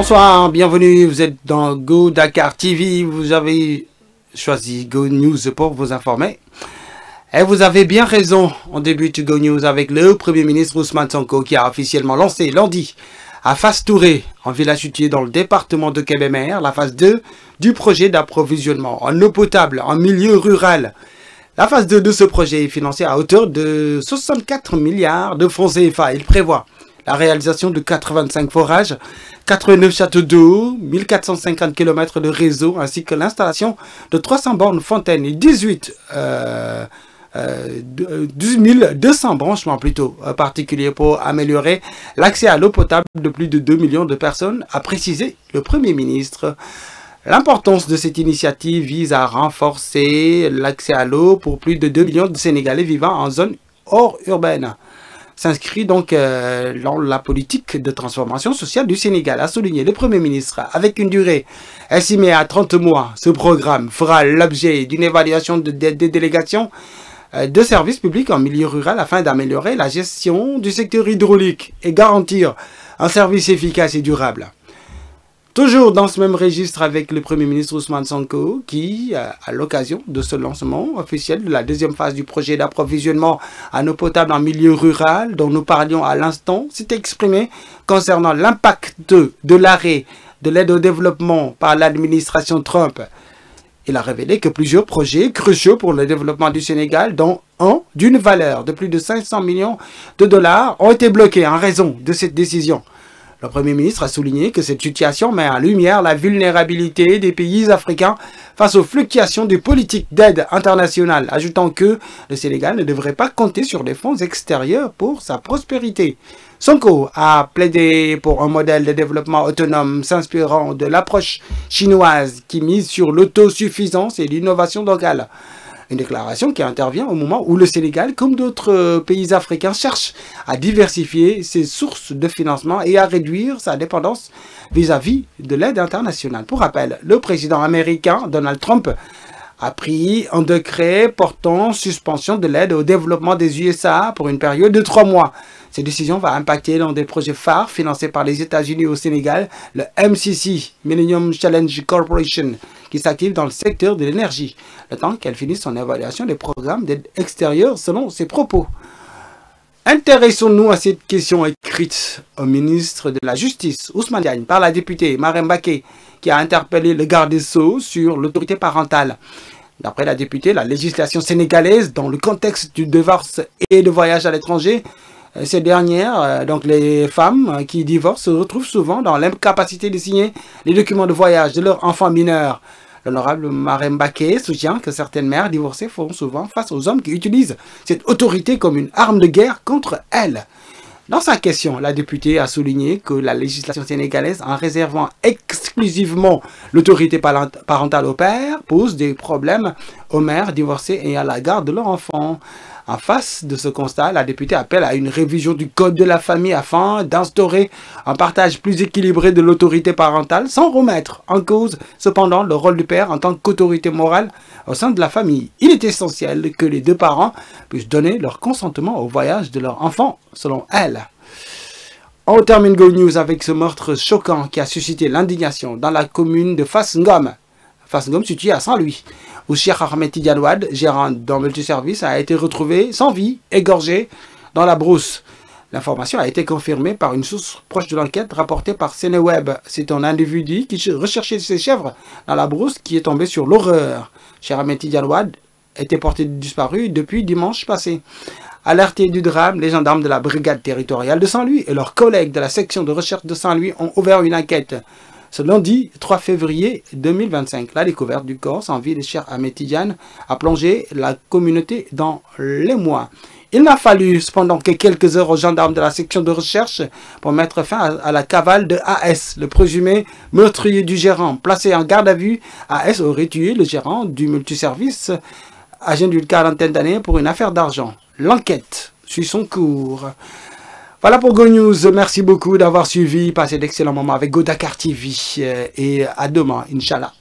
Bonsoir, bienvenue, vous êtes dans Go Dakar TV, vous avez choisi Go News pour vous informer. Et vous avez bien raison, on débute Go News avec le Premier ministre Ousmane Sonko qui a officiellement lancé lundi à Fass Touré, en village situé dans le département de Kébémer, la phase 2 du projet d'approvisionnement en eau potable en milieu rural. La phase 2 de ce projet est financée à hauteur de 64 milliards de francs CFA. Il prévoit la réalisation de 85 forages, 89 châteaux d'eau, 1450 km de réseau, ainsi que l'installation de 300 bornes fontaines et 12 200 branchements particuliers pour améliorer l'accès à l'eau potable de plus de 2 millions de personnes, a précisé le Premier ministre. L'importance de cette initiative vise à renforcer l'accès à l'eau pour plus de 2 millions de Sénégalais vivant en zone hors urbaine. S'inscrit donc dans la politique de transformation sociale du Sénégal, a souligné le Premier ministre. Avec une durée estimée à 30 mois, ce programme fera l'objet d'une évaluation des délégations de services publics en milieu rural afin d'améliorer la gestion du secteur hydraulique et garantir un service efficace et durable. Toujours dans ce même registre avec le Premier ministre Ousmane Sonko qui, à l'occasion de ce lancement officiel de la deuxième phase du projet d'approvisionnement en eau potable en milieu rural dont nous parlions à l'instant, s'est exprimé concernant l'impact de l'arrêt de l'aide au développement par l'administration Trump. Il a révélé que plusieurs projets cruciaux pour le développement du Sénégal, dont un d'une valeur de plus de 500 millions de dollars, ont été bloqués en raison de cette décision. Le Premier ministre a souligné que cette situation met en lumière la vulnérabilité des pays africains face aux fluctuations des politiques d'aide internationale, ajoutant que le Sénégal ne devrait pas compter sur les fonds extérieurs pour sa prospérité. Sonko a plaidé pour un modèle de développement autonome s'inspirant de l'approche chinoise qui mise sur l'autosuffisance et l'innovation locale. Une déclaration qui intervient au moment où le Sénégal, comme d'autres pays africains, cherche à diversifier ses sources de financement et à réduire sa dépendance vis-à-vis de l'aide internationale. Pour rappel, le président américain Donald Trump a pris un décret portant suspension de l'aide au développement des USA pour une période de 3 mois. Cette décision va impacter dans des projets phares financés par les États-Unis au Sénégal, le MCC, Millennium Challenge Corporation, qui s'active dans le secteur de l'énergie, le temps qu'elle finisse son évaluation des programmes d'aide extérieure selon ses propos. Intéressons-nous à cette question écrite au ministre de la Justice, Ousmane Diagne, par la députée Marème Mbacké, qui a interpellé le garde des Sceaux sur l'autorité parentale. D'après la députée, la législation sénégalaise, dans le contexte du divorce et de voyage à l'étranger, ces dernières, donc les femmes qui divorcent, se retrouvent souvent dans l'incapacité de signer les documents de voyage de leurs enfants mineurs. L'honorable Marème Mbacké soutient que certaines mères divorcées font souvent face aux hommes qui utilisent cette autorité comme une arme de guerre contre elles. Dans sa question, la députée a souligné que la législation sénégalaise, en réservant exclusivement l'autorité parentale au père, pose des problèmes aux mères divorcées et à la garde de leurs enfants. En face de ce constat, la députée appelle à une révision du Code de la famille afin d'instaurer un partage plus équilibré de l'autorité parentale sans remettre en cause cependant le rôle du père en tant qu'autorité morale au sein de la famille. Il est essentiel que les deux parents puissent donner leur consentement au voyage de leur enfant, selon elle. On termine Go News avec ce meurtre choquant qui a suscité l'indignation dans la commune de Fass Ngom. Fass Ngom situé à Saint-Louis, où Cheikh Ahmed Tidiane Wade, gérant d'un multiservice, a été retrouvé sans vie, égorgé dans la brousse. L'information a été confirmée par une source proche de l'enquête rapportée par Sénéweb. C'est un individu qui recherchait ses chèvres dans la brousse qui est tombé sur l'horreur. Cheikh Ahmed Tidiane Wade était porté disparu depuis dimanche passé. Alertés du drame, les gendarmes de la brigade territoriale de Saint-Louis et leurs collègues de la section de recherche de Saint-Louis ont ouvert une enquête. Ce lundi 3 février 2025, la découverte du corps sans vie de Cheikh Ahmed Tidiane a plongé la communauté dans l'émoi. Il n'a fallu cependant que quelques heures aux gendarmes de la section de recherche pour mettre fin à la cavale de AS, le présumé meurtrier du gérant. Placé en garde à vue, AS aurait tué le gérant du multiservice, âgé d'une quarantaine d'années, pour une affaire d'argent. L'enquête suit son cours. Voilà pour Go News. Merci beaucoup d'avoir suivi. Passez d'excellents moments avec Go Dakar TV. Et à demain, Inch'Allah.